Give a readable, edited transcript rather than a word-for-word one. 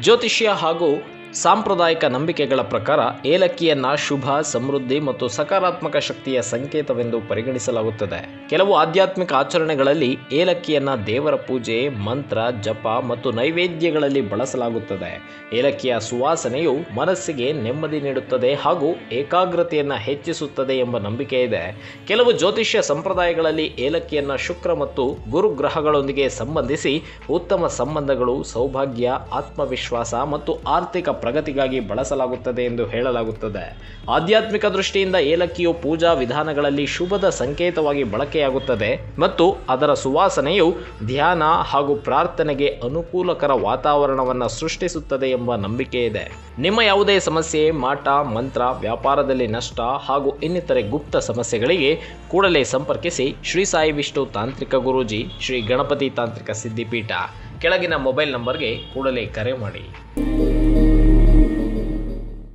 ಜ್ಯೋತಿಷ್ಯ ಹಾಗೂ ಸಾಂಪ್ರದಾಯಿಕ ನಂಬಿಕೆಗಳ ಪ್ರಕಾರ ಏಲಕ್ಕಿಯನ್ನು ಶುಭ, ಸಮೃದ್ಧಿ ಮತ್ತು ಸಕಾರಾತ್ಮಕ ಶಕ್ತಿಯ ಸಂಕೇತವೆಂದು ಪರಿಗಣಿಸಲಾಗುತ್ತದೆ. ಕೆಲವು ಆಧ್ಯಾತ್ಮಿಕ ಆಚರಣೆಗಳಲ್ಲಿ ಏಲಕ್ಕಿಯನ್ನು ದೇವರ ಪೂಜೆ, ಮಂತ್ರ, ಜಪ ಮತ್ತು ನೈವೇದ್ಯಗಳಲ್ಲಿ ಬಳಸಲಾಗುತ್ತದೆ. ಏಲಕ್ಕಿಯ ಸುವಾಸನೆಯು ಮನಸ್ಸಿಗೆ ನೆಮ್ಮದಿ ನೀಡುತ್ತದೆ ಹಾಗೂ ಏಕಾಗ್ರತೆಯನ್ನು ಹೆಚ್ಚಿಸುತ್ತದೆ ಎಂಬ ನಂಬಿಕೆ ಇದೆ. ಕೆಲವು ಜ್ಯೋತಿಷ್ಯ ಸಂಪ್ರದಾಯಗಳಲ್ಲಿ ಏಲಕ್ಕಿಯನ್ನು ಶುಕ್ರ ಮತ್ತು ಗುರು ಗ್ರಹಗಳೊಂದಿಗೆ ಸಂಬಂಧಿಸಿ ಉತ್ತಮ ಸಂಬಂಧಗಳು, ಸೌಭಾಗ್ಯ, ಆತ್ಮವಿಶ್ವಾಸ ಮತ್ತು ಆರ್ಥಿಕ ಪ್ರಗತಿಗಾಗಿ ಬಳಸಲಾಗುತ್ತದೆ ಎಂದು ಹೇಳಲಾಗುತ್ತದೆ. ಆಧ್ಯಾತ್ಮಿಕ ದೃಷ್ಟಿಯಿಂದ ಏಲಕ್ಕಿಯು ಪೂಜಾ ವಿಧಾನಗಳಲ್ಲಿ ಶುಭದ ಸಂಕೇತವಾಗಿ ಬಳಕೆಯಾಗುತ್ತದೆ ಮತ್ತು ಅದರ ಸುವಾಸನೆಯು ಧ್ಯಾನ ಹಾಗೂ ಪ್ರಾರ್ಥನೆಗೆ ಅನುಕೂಲಕರ ವಾತಾವರಣವನ್ನು ಸೃಷ್ಟಿಸುತ್ತದೆ ಎಂಬ ನಂಬಿಕೆ ಇದೆ. ನಿಮ್ಮ ಯಾವುದೇ ಸಮಸ್ಯೆ, ಮಾಟ, ಮಂತ್ರ, ವ್ಯಾಪಾರದಲ್ಲಿ ನಷ್ಟ ಹಾಗೂ ಇನ್ನಿತರೆ ಗುಪ್ತ ಸಮಸ್ಯೆಗಳಿಗೆ ಕೂಡಲೇ ಸಂಪರ್ಕಿಸಿ ಶ್ರೀ ಸಾಯಿ ವಿಷ್ಣು ತಾಂತ್ರಿಕ ಗುರೂಜಿ, ಶ್ರೀ ಗಣಪತಿ ತಾಂತ್ರಿಕ ಸಿದ್ಧಿಪೀಠ. ಕೆಳಗಿನ ಮೊಬೈಲ್ ನಂಬರ್ಗೆ ಕೂಡಲೇ ಕರೆ ಮಾಡಿ.